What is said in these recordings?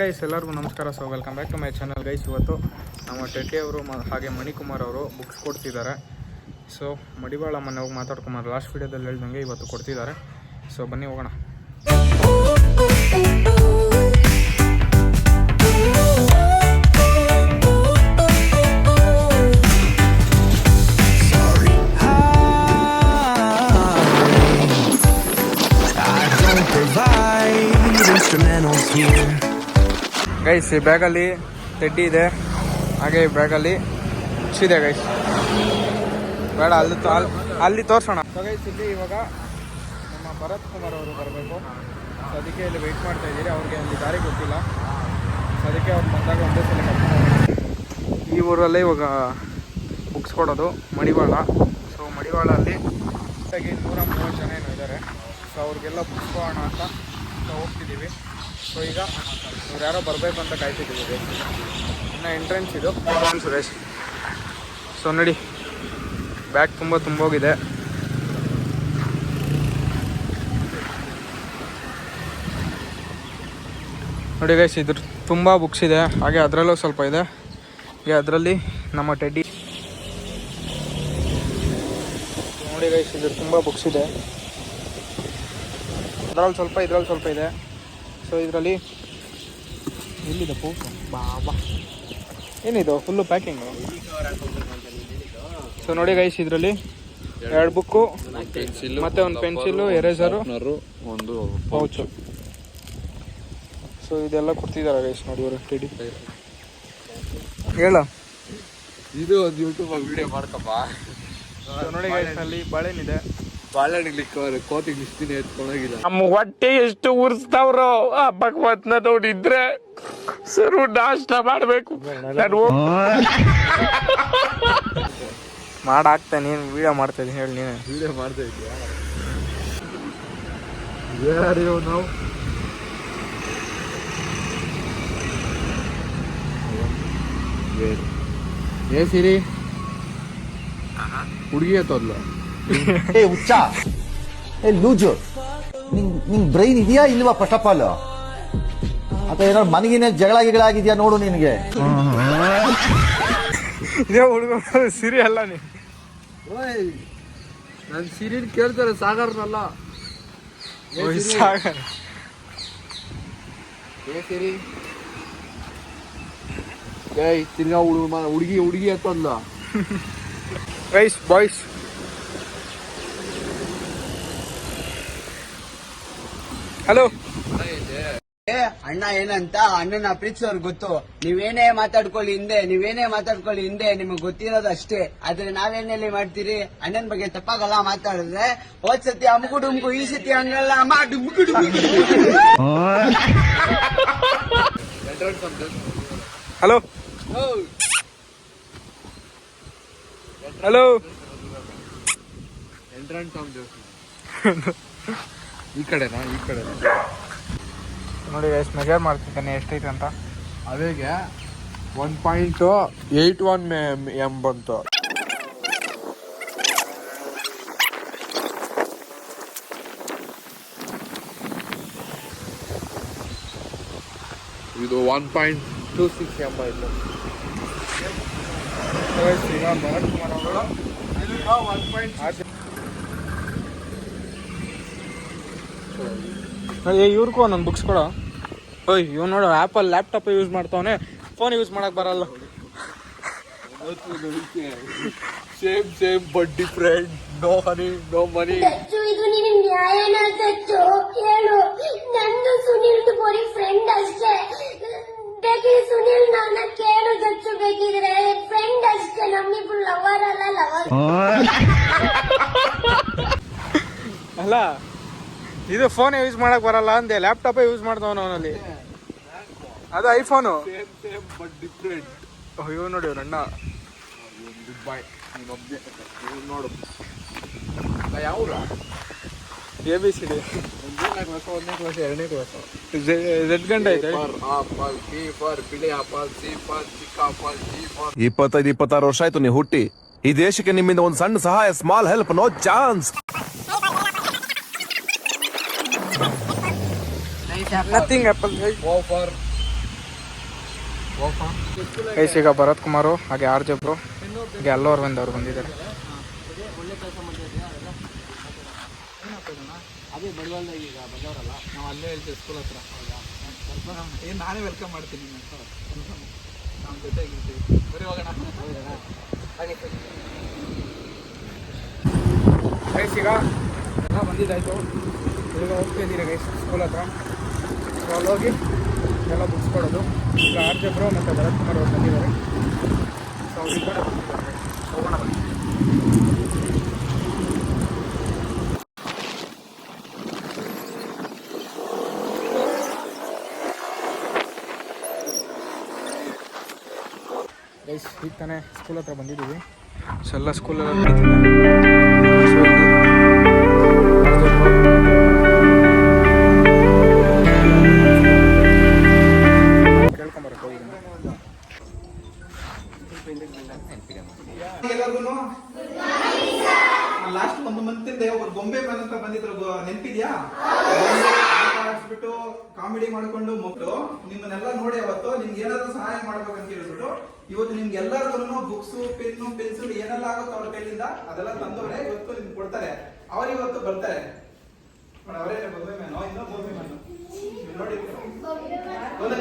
Guys ಎಲ್ಲರಿಗೂ ನಮಸ್ಕಾರ. So welcome back to my channel guys. ಇವತ್ತು ನಮ್ಮ ಟೆಡ್ಡಿ ಅವರು ಹಾಗೆ ಮಣಿಕುಮಾರ್ ಅವರು ಬುಕ್ಸ್ ಕೊಡ್ತಿದ್ದಾರೆ. ಸೊ ಮಡಿವಾಳ ಮೊನ್ನೆ ಹೋಗಿ ಮಾತಾಡ್ಕೊಂಬಾರ ಲಾಸ್ಟ್ ವೀಡಿಯೋದಲ್ಲಿ ಹೇಳ್ದಂಗೆ ಇವತ್ತು ಕೊಡ್ತಿದ್ದಾರೆ. ಸೊ ಬನ್ನಿ ಹೋಗೋಣ. ಗೈಸ್ ಈ ಬ್ಯಾಗಲ್ಲಿ ಟೆಡ್ಡಿ ಇದೆ, ಹಾಗೆ ಈ ಬ್ಯಾಗಲ್ಲಿ ಬುಕ್ಸ್ ಇದೆ ಗೈಸ್. ಬೇಡ ಅಲ್ಲಿ ತೋರಿಸೋಣ. ಸೊ ಗೈಸ್ ಇಲ್ಲಿ ಇವಾಗ ನಮ್ಮ ಭರತ್ ಕುಮಾರ್ ಅವರು ಬರಬೇಕು. ಸೊ ಅದಕ್ಕೆ ಇಲ್ಲಿ ವೆಯ್ಟ್ ಮಾಡ್ತಾ ಇದ್ದೀರಿ. ಅವ್ರಿಗೆ ಅಲ್ಲಿ ದಾರಿ ಗೊತ್ತಿಲ್ಲ. ಸೊ ಅದಕ್ಕೆ ಅವ್ರು ಬಂದಾಗ ಒಂದೇ ಸಲ ಕರ್ಕೊಂಡು ಈ ಊರಲ್ಲೇ ಇವಾಗ ಬುಕ್ಸ್ ಕೊಡೋದು ಮಡಿವಾಳ. ಸೊ ಮಡಿವಾಳಲ್ಲಿ 130 ಜನ ಏನೋ ಇದ್ದಾರೆ. ಸೊ ಅವ್ರಿಗೆಲ್ಲ ಬುಕ್ಸ್ ಕೊಡೋಣ ಅಂತ ಹೋಗ್ತಿದ್ದೀವಿ. ಸೊ ಈಗ ಇವ್ರು ಯಾರೋ ಬರಬೇಕು ಅಂತ ಕಾಯ್ತಿದ್ದೀವಿ. ಇನ್ನು ಎಂಟ್ರೆನ್ಸ್ ಇದು ಸುರೇಶ್. ಸೊ ನೋಡಿ ಬ್ಯಾಗ್ ತುಂಬೋಗಿದೆ. ನೋಡಿ ಗೈಸ್ ಇದ್ರ ತುಂಬ ಬುಕ್ಸ್ ಇದೆ, ಹಾಗೆ ಅದರಲ್ಲೂ ಸ್ವಲ್ಪ ಇದೆ. ಹಾಗೆ ಅದರಲ್ಲಿ ನಮ್ಮ ಟೆಡ್ಡಿ ನೋಡಿ ಗೈಸ್ ಇದ್ರ ತುಂಬ ಬುಕ್ಸ್ ಇದೆ. ಅದರಲ್ಲಿ ಸ್ವಲ್ಪ ಇದೆ. ಸೊ ಇದರಲ್ಲಿ ಎಲ್ಲಿದೆ ಪೋಸ್ಟ್ ಬಾ ಏನಿದು ಫುಲ್ಲು ಪ್ಯಾಕಿಂಗು. ಸೊ ನೋಡಿ ಗೈಸ್ ಇದರಲ್ಲಿ 2 ಬುಕ್ಕು ಮತ್ತೆ ಒಂದು ಪೆನ್ಸಿಲು, ಎರೇಸರು, ಒಂದು ಪೌಚು. ಸೊ ಇದೆಲ್ಲ ಕೊಡ್ತಿದ್ದಾರೆ ಗೈಸ್. ನೋಡಿ ಇವರು ಟೆಡಿ ಹೇಳ ಇದು ಒಂದು ಯೂಟ್ಯೂಬ್ ವಿಡಿಯೋ ಮಾಡ್ಕಪ್ಪ. ನೋಡಿ ಗೈಸ್ ಅಲ್ಲಿ ಬಾಳೆಹಣ್ಣಿದೆ. ಬಾಳೆಹಣ್ಣಿಗ್ಲಿಕ್ಕೆ ಕೋತಿಗೆ ಇಷ್ಟು ದಿನ ಎತ್ಕೊಂಡೋಗಿಲ್ಲ. ನಮ್ಮ ಹೊಟ್ಟೆ ಎಷ್ಟು ಉರ್ಸ್ತಾವ್ರೋ ಆ ಭಗವತ್ನ ನೋಡಿದ್ರೆ ಸರು ನಾಷ್ಟ ಮಾಡ್ಬೇಕು. ಮಾಡಾಕ್ತಾನೆ. ನೀನು ವಿಡಿಯೋ ಮಾಡ್ತಾ ಇದ್ದೀನಿ ಹೇಳಿ. ನೀನು ವಿಡಿಯೋ ಮಾಡ್ತಾ ಇದೀಯಾ? ಯಾರು ನಾವು ಏ ಸಿರಿ ಹುಡುಗಿ ಎತ್ತೋದ್ಲ. ಏ ಹುಚ್ಚ, ಏ ಲೂಜು, ನಿಂಗ್ ಬ್ರೈನ್ ಇದೆಯಾ ಇಲ್ವಾ? ಫಸ್ಟ್ ಆಫ್ ಆಲ್ ಅಥವಾ ಏನಾದ್ರು ಮನಗಿನ ಜಗಳ ಆಗಿದ್ಯಾ ನೋಡು ನಿನ್ಗೆ. ಇದೇ ಹುಡುಗ ಸಿರಿ ಅಲ್ಲ ನೀ. ನನ್ ಸಿರಿನ್ ಕೇಳ್ತಾರೆ, ಸಾಗರ್ನಲ್ಲ. ಸಾಗರ್ ಏ ಸಿರಿ ತಿರ್ಗಾ ಹುಡುಗಿ ಎತ್ತೋದ್ಲ. Guys boys hello. ಅಣ್ಣ ಏನಂತ ಅಣ್ಣನ ಪ್ರೀತಿಸೋರ್ಗೆ ಗೊತ್ತು. ನೀವೇನೇ ಮಾತಾಡ್ಕೊಳ್ಳಿ ಹಿಂದೆ ನಿಮಗ್ ಗೊತ್ತಿರೋದು ಅಷ್ಟೇ. ಆದ್ರೆ ನಾವೇನೆಲ್ಲಿ ಮಾಡ್ತೀರಿ? ಅಣ್ಣನ ಬಗ್ಗೆ ತಪ್ಪಾಗಲ್ಲ ಮಾತಾಡಿದ್ರೆ. ಹೋದ್ ಸತಿ ಅಮ್ಗುಡುಮ್ಗು, ಈ ಸತಿ ಹಂಗಲ್ಲ ಹಲೋ ಹಲೋ. ಈ ಕಡೆನಾ ನೋಡಿ ಎಷ್ಟು ಮೆಜರ್ ಮಾಡ್ತಿದ್ದಾನೆ ಎಷ್ಟೈತೆ ಅಂತ. ಅದೇಗೆ 1.81 m ಬಂತು. ಇದು 1.26 m ಆಯ್ತು. ಈಗ ಭರತ್ ಕುಮಾರ್ ಅವರು ಇವ್ರಿಗೂ ಒಂದೊಂದು ಬುಕ್ಸ್ ಕೊಡ. ಓಯ್ ಇವ್ ನೋಡು ಆ್ಯಪಲ್ ಲ್ಯಾಪ್ಟಾಪ್ ಯೂಸ್ ಮಾಡ್ತಾವನೆ, ಫೋನ್ ಯೂಸ್ ಮಾಡಕ್ ಬರಲ್ಲ. Same but different. No honey no money. ಇದು ನಿನಗೆ ನ್ಯಾಯನ ಸಚ್ಚು? ಕೇಳು, ನಂದು ಸುನಿಲ್ದು ಬರೀ ಫ್ರೆಂಡ್ ಅಷ್ಟೇ. ಬೇಕಿದ್ರೆ ಸುನಿಲ್ ನನ್ನ ಕೇಳು ಸಚ್ಚು, ಬೇಕಿದ್ರೆ ಫ್ರೆಂಡ್ ಅಷ್ಟೇ. ನಮ್ಮಿಬ್ರು ಲವರ್ ಅಲ್ಲ, ಲವರ್ ಅಲ್ಲ. ಇದು ಫೋನ್ ಯೂಸ್ ಮಾಡಕ್ ಬರಲ್ಲ ಅಂದೆ, ಲ್ಯಾಪ್ಟಾಪೇ ಯೂಸ್ ಮಾಡ್ತಾವನು ಅವನಲ್ಲಿ. ಅದು ಐಫೋನು. Same but different. ಇವ್ ನೋಡಿ ಇವ್ರ ಅಣ್ಣ ಬಾಯ್ ನೋಡು. ಯಾವ್ರ ABCD 1ನೇ ಕ್ಲಾಸ್ 2ನೇ ಕ್ಲಾಸ್. Z ಗಂಟೆ ಐತೆ. ಆಪಲ್, ಬಿ ಫಾರ್ ಬಿಳಿ ಆಪಲ್, ಸಿ ಫಾರ್ ಚಿಕ್ಕ ಆಪಲ್, ಜಿ ಫಾರ್ 25-26 ವರ್ಷ ಆಯ್ತು ನೀವು ಹುಟ್ಟಿ. ಈ ದೇಶಕ್ಕೆ ನಿಮ್ಮಿಂದ ಒಂದು ಸಣ್ಣ ಸಹಾಯ, small help, no chance. Nothing apple. O for guys ಈಗ ಭರತ್ ಕುಮಾರು ಹಾಗೆ ಆರ್ ಜೆ ಬ್ರೋ ಹಾಗೆ ಅಲ್ಲು ಅರವಿಂದ್ ಅವರು ಬಂದಿದ್ದಾರೆ. ಅದೇ ಬಡವಲ್ದಾಗ ಈಗ ಬಂದವರಲ್ಲ ನಾವು ಅಲ್ಲೇ ಹೇಳ್ತೀವಿ ಸ್ಕೂಲ್ ಹತ್ರ. ಹೌದಾ ಏನು ನಾನೇ ವೆಲ್ಕಮ್ ಮಾಡ್ತೀನಿ ನಮ್ಮ ಜೊತೆಗಿರ್ತೀವಿ. ಬರೀ ಹೋಗೋಣ ಹಾಗೆ ಗೈಸ್ ಈಗ ಎಲ್ಲ ಬಂದಿದ್ದಾಯಿತು. ಈಗ ಹೋಗ್ತಾ ಇದ್ದೀರಿ ಗೈಸ್ ಸ್ಕೂಲ್ ಹತ್ರ. ಸೊ ಅಲ್ಲಿ ಹೋಗಿ ಎಲ್ಲ ಬುಕ್ಸ್ ಕೊಡೋದು. ಈಗ ಆರ್ ಜೆ ಬ್ರೋ ಮತ್ತು ಭರತ್ ಕುಮಾರ್ ಅವರು ಬಂದಿದ್ದಾರೆ. ಸೊ ಅವ್ರು ಈ ಕಡೆ ಬಂದಿದ್ದಾರೆ. ಹೋಗೋಣ ಬನ್ನಿ. ಗೈಸ್ ಈಗ ತಾನೇ ಸ್ಕೂಲ್ ಹತ್ರ ಬಂದಿದ್ದೀವಿ. ಸೊ ಎಲ್ಲ ಸ್ಕೂಲಲ್ಲಿ ಕೇಳ್ಕೊಂಬರಕ್ಕೆ ಹೋಗಿ ಎಲ್ಲರಿಗೂ ಲಾಸ್ಟ್ ಒಂದು ಮಂತಿಂದ ಒಬ್ಬರು ಗೊಂಬೆ ಮನ್ ಅಂತ ಬಂದಿದ್ರು, ನೆನಪಿದ್ಯಾ? ಆಟ ಆಡಿಸ್ಬಿಟ್ಟು ಕಾಮಿಡಿ ಮಾಡ್ಕೊಂಡು ಮಕ್ಕಳು ನಿಮ್ಮನ್ನೆಲ್ಲ ನೋಡಿ ಅವತ್ತು ನಿಮ್ಗೆ ಏನಾದ್ರು ಸಹಾಯ ಮಾಡ್ಬೇಕಂತ ಹೇಳ್ಬಿಟ್ಟು ಇವತ್ತು ನಿಮ್ಗೆ ಎಲ್ಲರಿಗೂ ಬುಕ್ಸ್, ಪೆನ್ನು, ಪೆನ್ಸಿಲ್ ಏನೆಲ್ಲ ಆಗುತ್ತೋ ಅವ್ರ ಕೈಲಿಂದ ಅದೆಲ್ಲ ತಂದವ್ರೆ. ಇವತ್ತು ನಿಮ್ಗೆ ಕೊಡ್ತಾರೆ. ಅವ್ರು ಇವತ್ತು ಬರ್ತಾರೆ. ಅವರೇ ಗೊಂಬೆ ಮ್ಯಾನು, ಇನ್ನೂ ಗೊಂಬೆ ಮ್ಯಾನು ನೋಡಿ ಒಂದು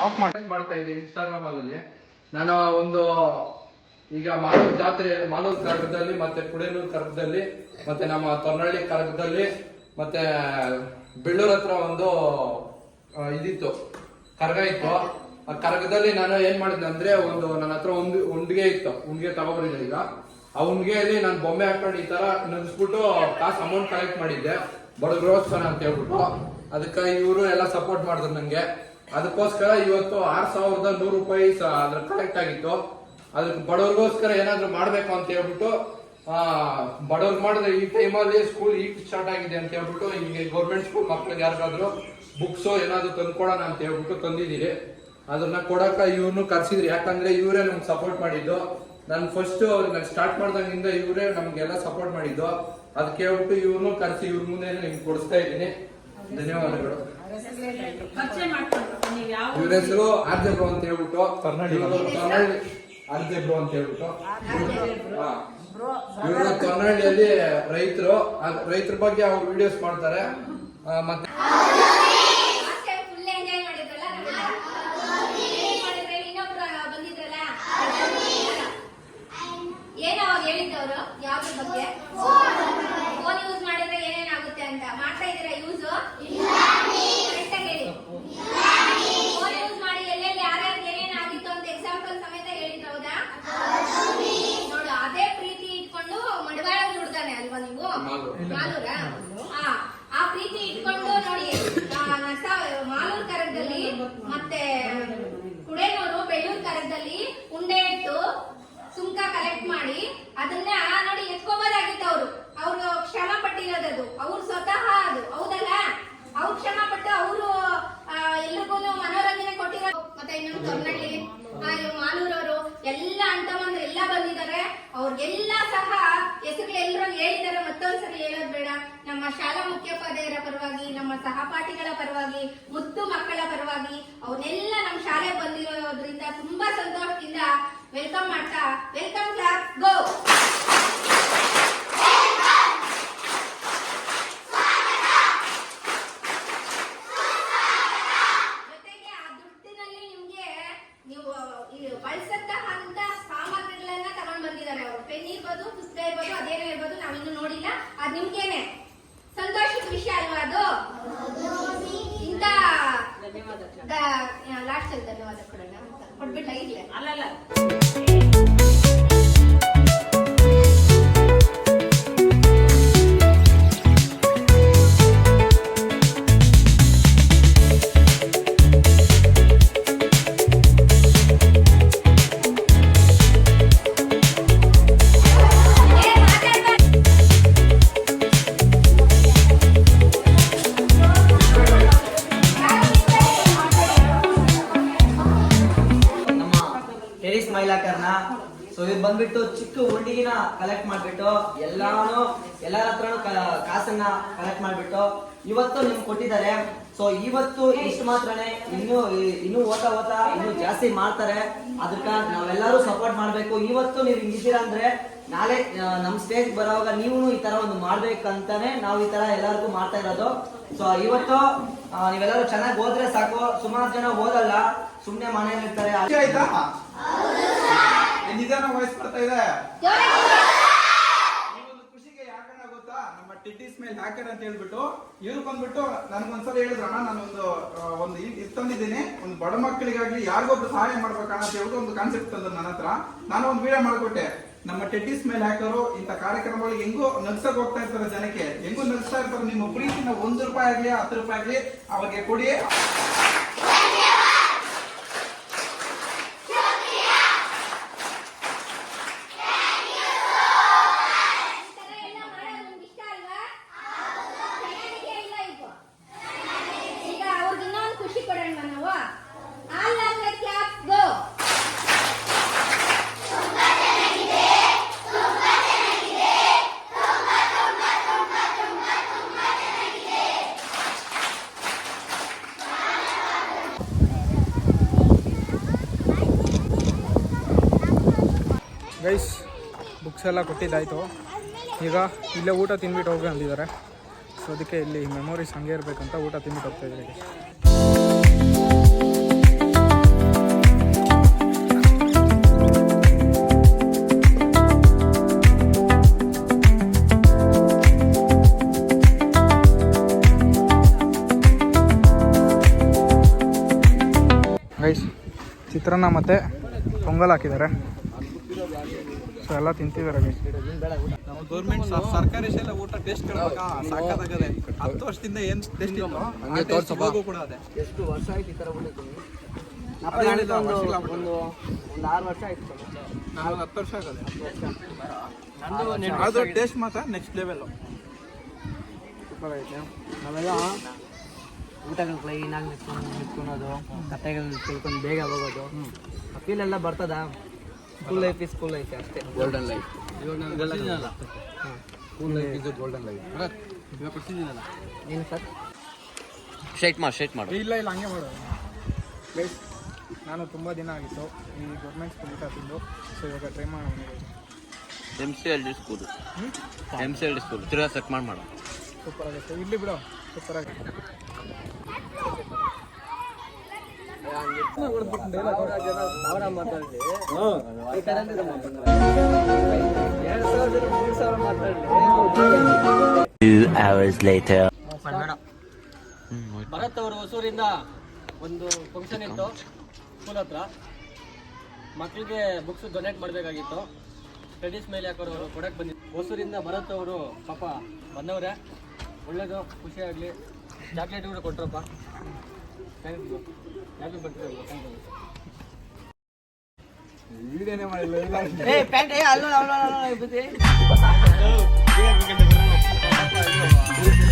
ಆಫ್ ಮಾಡ್ತಾ ಇದ್ದೀನಿ ಇನ್ಸ್ಟಾಗ್ರಾಮ್ ಅಲ್ಲಿ. ನಾನು ಒಂದು ಈಗ ಮಾಲೂರು ಜಾತ್ರೆ, ಮಾಲೂರು ಕರ್ಗದಲ್ಲಿ ಮತ್ತೆ ಕುಡೇನೂರು ಕರ್ಗದಲ್ಲಿ ಮತ್ತೆ ನಮ್ಮ ತೊನ್ನಳ್ಳಿ ಕರ್ಗದಲ್ಲಿ ಮತ್ತೆ ಬೆಳ್ಳೂರ್ ಹತ್ರ ಒಂದು ಇದಿತ್ತು, ಕರ್ಗ ಇತ್ತು. ಆ ಕರ್ಗದಲ್ಲಿ ನಾನು ಏನ್ ಮಾಡಿದ್ದೆ ಅಂದ್ರೆ ಒಂದು ನನ್ನ ಹತ್ರ ಒಂದು ಉಂಡಿಗೆ ಇತ್ತು, ಉಂಡಿಗೆ ತಗೊಬರಿದ್ದೆ. ಈಗ ಆ ಉಂಡಿಗೆಯಲ್ಲಿ ನಾನು ಬೊಂಬೆ ಹಾಕೊಂಡು ಈ ತರ ನಗಿಸ್ಬಿಟ್ಟು ಕಾಸು ಅಮೌಂಟ್ ಕಲೆಕ್ಟ್ ಮಾಡಿದ್ದೆ, ಬಡವರೋತ್ಸವ ಅಂತ ಹೇಳ್ಬಿಟ್ಟು. ಅದಕ್ಕೆ ಇವರು ಎಲ್ಲ ಸಪೋರ್ಟ್ ಮಾಡಿದ್ರು ನಂಗೆ. ಅದಕ್ಕೋಸ್ಕರ ಇವತ್ತು 6100 ರೂಪಾಯಿ ಅದ್ರ ಕಲೆಕ್ಟ್ ಆಗಿತ್ತು. ಅದಕ್ಕೆ ಬಡವ್ರಿಗೋಸ್ಕರ ಏನಾದ್ರು ಮಾಡ್ಬೇಕು ಅಂತ ಹೇಳ್ಬಿಟ್ಟು ಬಡವ್ರಿಗೆ ಮಾಡಿದ್ರೆ ಈ ಟೈಮಲ್ಲಿ ಸ್ಕೂಲ್ ಈಗ ಸ್ಟಾರ್ಟ್ ಆಗಿದೆ ಅಂತ ಹೇಳ್ಬಿಟ್ಟು ಈಗ ಗೌರ್ಮೆಂಟ್ ಸ್ಕೂಲ್ ಮಕ್ಳಿಗೆ ಯಾರಿಗಾದ್ರು ಬುಕ್ಸ್ ಏನಾದ್ರು ತಂದ್ಕೊಡೋಣ ಅಂತ ಹೇಳ್ಬಿಟ್ಟು ತಂದಿದ್ದೀರಿ. ಅದನ್ನ ಕೊಡಕ ಇವ್ರನ್ನು ಕರ್ಸಿದ್ರಿ, ಯಾಕಂದ್ರೆ ಇವರೇ ನಮ್ಗೆ ಸಪೋರ್ಟ್ ಮಾಡಿದ್ದು. ನಾನು ಫಸ್ಟ್ ನಾನು ಸ್ಟಾರ್ಟ್ ಮಾಡ್ದಂಗಿಂದ ಇವರೇ ನಮ್ಗೆಲ್ಲ ಸಪೋರ್ಟ್ ಮಾಡಿದ್ದು. ಅದಕ್ಕೆ ಹೇಳ್ಬಿಟ್ಟು ಇವ್ರನ್ನು ಕರ್ಸಿ ಇವ್ರ ಮುಂದೆ ನಿಮ್ಗೆ ಕೊಡಿಸ್ತಾ ಇದ್ದೀನಿ. ಧನ್ಯವಾದಗಳು. ಇವ್ರ ಹೆಸರು ಆರ್ ಜೆ ಬ್ರೋ ಅಂತ ಹೇಳ್ಬಿಟ್ಟು, ಆರ್ ಜೆ ಬ್ರೋ ಅಂತ ಹೇಳ್ಬಿಟ್ಟು. ಇವರು ತೊನ್ನಳ್ಳಿಯಲ್ಲಿ ರೈತರು, ರೈತರ ಬಗ್ಗೆ ಅವ್ರು ವಿಡಿಯೋಸ್ ಮಾಡ್ತಾರೆ. ಮತ್ತೆ ಫುಲ್ ಎಂಜಾಯ್ ಮಾಡಿದ್ರಲ್ಲ. ಬಂದಿದ್ದಾರೆ. ಅವ್ರಿಗೆಲ್ಲ ಸಹ ಹೆಸರುಗಳೆಲ್ಲರೂ ಹೇಳಿದ್ದಾರೆ, ಮತ್ತೊಂದ್ಸರಿ ಹೇಳೋದ್ ಬೇಡ. ನಮ್ಮ ಶಾಲಾ ಮುಖ್ಯೋಪಾಧ್ಯಾಯರ ಪರವಾಗಿ, ನಮ್ಮ ಸಹಪಾಠಿಗಳ ಪರವಾಗಿ, ಮುದ್ದು ಮಕ್ಕಳ ಪರವಾಗಿ ಅವನ್ನೆಲ್ಲ ನಮ್ಮ ಶಾಲೆಗೆ ಬಂದಿರೋದ್ರಿಂದ ತುಂಬಾ ಸಂತೋಷದಿಂದ ವೆಲ್ಕಮ್ ಮಾಡ್ತಾ, ವೆಲ್ಕಮ್ ಕ್ಲಾಸ್ ಗೋ. ಜೊತೆಗೆ ಆ ದುಡ್ಡಿನಲ್ಲಿ ನಿಮ್ಗೆ ನೀವು ಬಳಸಂತ ಸಾಮಗ್ರಿಗಳನ್ನ ತಗೊಂಡ್ ಬಂದಿದ್ದಾರೆ ಅವರು. ಪೆನ್ ಇರ್ಬೋದು, ಪುಸ್ತಕ ಇರ್ಬೋದು, ಅದೇನೇ ಇರ್ಬೋದು, ನಾವಿನ್ನು ನೋಡಿಲ್ಲ. ಅದ್ ನಿಮ್ಗೇನೆ ಸಂತೋಷದ ವಿಷಯ ಅಲ್ವಾ ಅದು? ಇಂತ ಲಾಸ್ಟ್ ಅಲ್ಲಿ ಧನ್ಯವಾದ ಕೊಡೋಣ, ಕೊಟ್ಬಿಟ್ಟ ಇರ್ಲಿ ಅಲ್ಲಲ್ಲ. ಟೆರಿಸ್ ಮೈಲಾಕರ್ನ ಸೊ ಇದು ಬಂದ್ಬಿಟ್ಟು ಚಿಕ್ಕ ಹುಡುಗಿನ ಕಲೆಕ್ಟ್ ಮಾಡ್ಬಿಟ್ಟು ಎಲ್ಲರ ಹತ್ರನು ಕಾಸನ್ನ ಕಲೆಕ್ಟ್ ಮಾಡ್ಬಿಟ್ಟು ಇವತ್ತು ನಿಮ್ಗೆ ಕೊಟ್ಟಿದ್ದಾರೆ. ಸೊ ಇವತ್ತು ಇಷ್ಟು ಮಾತ್ರನೇ, ಇನ್ನು ಓತಾ ಇನ್ನು ಜಾಸ್ತಿ ಮಾಡ್ತಾರೆ. ಅದಕ್ಕ ನಾವೆಲ್ಲರೂ ಸಪೋರ್ಟ್ ಮಾಡ್ಬೇಕು. ಇವತ್ತು ನೀವು ಹಿಂಗಿದ್ದೀರಾ ಅಂದ್ರೆ ನಾಳೆ ನಮ್ ಸ್ಟೇಜ್ ಬರೋವಾಗ ನೀವು ಈ ತರ ಒಂದು ಮಾಡ್ಬೇಕಂತಾನೆ ನಾವು ಈ ತರ ಎಲ್ಲರಿಗೂ ಮಾಡ್ತಾ ಇರೋದು. ಸೊ ಇವತ್ತು ನೀವೆಲ್ಲರೂ ಚೆನ್ನಾಗಿ ಓದ್ರೆ ಸಾಕು. ಸುಮಾರು ಜನ ಓದಲ್ಲ, ಸುಮ್ನೆ ಮನೇಲಿ ಇರ್ತಾರೆ. ಆಯ್ತಾ? ನಿಧಾನ ವಾಯ್ಸ್ ಬರ್ತಾ ಇದೆ. ಈ ಒಂದು ಖುಷಿಗೆ ಯಾಕಣ್ಣ ಗೊತ್ತಾ, ನಮ್ಮ ಟಿಡ್ಡಿ ಸ್ಮೈಲ್ ಹ್ಯಾಕರ್ ಅಂತ ಹೇಳ್ಬಿಟ್ಟು ಇವ್ರು ಬಂದ್ಬಿಟ್ಟು ನನ್ಗೊಂದ್ಸಲ ಹೇಳಿದ್ರು, ಅಣ್ಣ ನಾನು ಒಂದು ಇದು ತಂದಿದ್ದೀನಿ, ಒಂದು ಬಡ ಮಕ್ಕಳಿಗಾಗ್ಲಿ ಯಾರಿಗೊಬ್ರು ಸಹಾಯ ಮಾಡ್ಬೇಕಣ್ಣ ಅಂತ ಹೇಳ್ಬಿಟ್ಟು ಒಂದು ಕಾನ್ಸೆಪ್ಟ್ ತಂದ್ರು ನನ್ನ ಹತ್ರ. ನಾನು ಒಂದು ವಿಡಿಯೋ ಮಾಡ್ಕೊಟ್ಟೆ. ನಮ್ಮ ಟೆಡ್ಡಿ ಸ್ಮೈಲ್ ಹ್ಯಾಕರು ಇಂಥ ಕಾರ್ಯಕ್ರಮಗಳಿಗೆ ಹೆಂಗೋ ನಗ್ಸಕ್ ಹೋಗ್ತಾ ಇರ್ತಾರೆ, ಜನಕ್ಕೆ ಹೆಂಗೋ ನಗ್ಸ್ತಾ ಇರ್ತಾರೆ. ನಿಮ್ಮ ಪ್ರೀತಿನ 1 ರೂಪಾಯಿ ಆಗ್ಲಿ 10 ರೂಪಾಯಿ ಆಗ್ಲಿ ಅವ್ರಿಗೆ ಕೊಡಿ. ಗೈಸ್ ಬುಕ್ಸ್ ಎಲ್ಲ ಕೊಟ್ಟಿದ್ದಾಯಿತು. ಈಗ ಇಲ್ಲೇ ಊಟ ತಿಂದ್ಬಿಟ್ಟು ಹೋಗಿ ಅಂದಿದ್ದಾರೆ. ಸೊ ಅದಕ್ಕೆ ಇಲ್ಲಿ ಮೆಮೊರೀಸ್ ಹಂಗೆ ಇರಬೇಕಂತ ಊಟ ತಿಂದ್ಬಿಟ್ಟು ಹೋಗ್ತಾ ಇದ್ದಾರೆ. ಗೈಸ್ ಚಿತ್ರಾನ್ನ ಮತ್ತು ಪೊಂಗಲ್ ಹಾಕಿದ್ದಾರೆ. ಸೊ ಎಲ್ಲ ತಿಂತಿದ್ದಾರೆ ಗೈಸ್. ನಾವು ಗೌರ್ಮೆಂಟ್ ಸರ್ಕಾರಿ ಶಾಲೆ ಊಟ ಟೇಸ್ಟ್ ಕೇಳ್ಬೇಕಾ? ಸಾಕಾಗದೆ. 10 ವರ್ಷದಿಂದ ಏನ್ ಟೇಸ್ಟ್ ಇತ್ತು ಹಂಗೆ ತೋರ್ಸೋದು ಕೂಡ ಅದೇ. ಎಷ್ಟು ವರ್ಷ ಆಯ್ತು ಈ ತರ ಊಟ? ಒಂದು 6 ವರ್ಷ ಆಯ್ತು. ನಾವು 10 ವರ್ಷ ಆಗದೆ. ಅದು ಟೇಸ್ಟ್ ಮಾತ್ರ ನೆಕ್ಸ್ಟ್ ಲೆವೆಲ್. ಸೂಪರ್ ಐತೆ. ನಾವೆಲ್ಲ ಊಟಗಳು ಕ್ಲೀನಾಗಿ ನಿಂತ್ಕೊಳೋದು, ಕಥೆಗಳು ತಿಳ್ಕೊಂಡು ಬೇಗ ಹೋಗೋದು, ಆ ಫೀಲ್ ಎಲ್ಲ ಬರ್ತದ. School life is school life ಅಷ್ಟೇ. Golden life. ಇವಾಗ ನಾನು ಕೊಡ್ತಿದ್ದೀನಲ್ಲ, school life is golden life. ಇವಾಗ ಕೊಡ್ತಿದ್ದೀನಲ್ಲ ಏನು ಸರ್? ಶೇಟ್ ಮಾಡು. ಇಲ್ಲ ಹಂಗೆ ಮಾಡೋದು ಗೈಸ್. ನಾನು ತುಂಬ ದಿನ ಆಗಿತ್ತು ಈ ಗೌರ್ಮೆಂಟ್ ಸ್ಕೂಲ್ ಊಟ ತಿಂದು. ಸೊ ಇವಾಗ ಟ್ರೈ ಮಾಡೋಣ. MCLD ಸ್ಕೂಲ್ ತಿರ್ಗಾ ಸೆಟ್ ಮಾಡೋ. ಸೂಪರ್ ಆಗುತ್ತೆ. ಇಲ್ಲಿ ಬಿಡು, ಸೂಪರ್ ಆಗುತ್ತೆ. ಭರತ್ ಅವರು ಹೊಸೂರಿಂದ ಒಂದು ಫಂಕ್ಷನ್ ಇತ್ತು ಸ್ಕೂಲ್ ಹತ್ರ. ಮಕ್ಕಳಿಗೆ ಬುಕ್ಸ್ ಡೊನೇಟ್ ಮಾಡಬೇಕಾಗಿತ್ತು. ಟೆಡ್ಡಿ ಸ್ಮೈಲ್ ಹ್ಯಾಕರ್ ಅವರು ಕೊಡಕ್ಕೆ ಬಂದಿದ್ದು. ಹೊಸೂರಿಂದ ಭರತ್ ಅವರು ಪಾಪ ಬಂದವ್ರೆ. ಒಳ್ಳೇದು, ಖುಷಿ ಆಗಲಿ. ಚಾಕ್ಲೇಟ್ ಕೂಡ ಕೊಟ್ರಪ್ಪ. Thank you. ಯಾಕೆ ಬರ್ತೀವಿ ವಿಡಿಯೋನೇ ಮಾಡಿಲ್ಲ. ಪ್ಯಾಂಟ್ ಅಲ್ಲ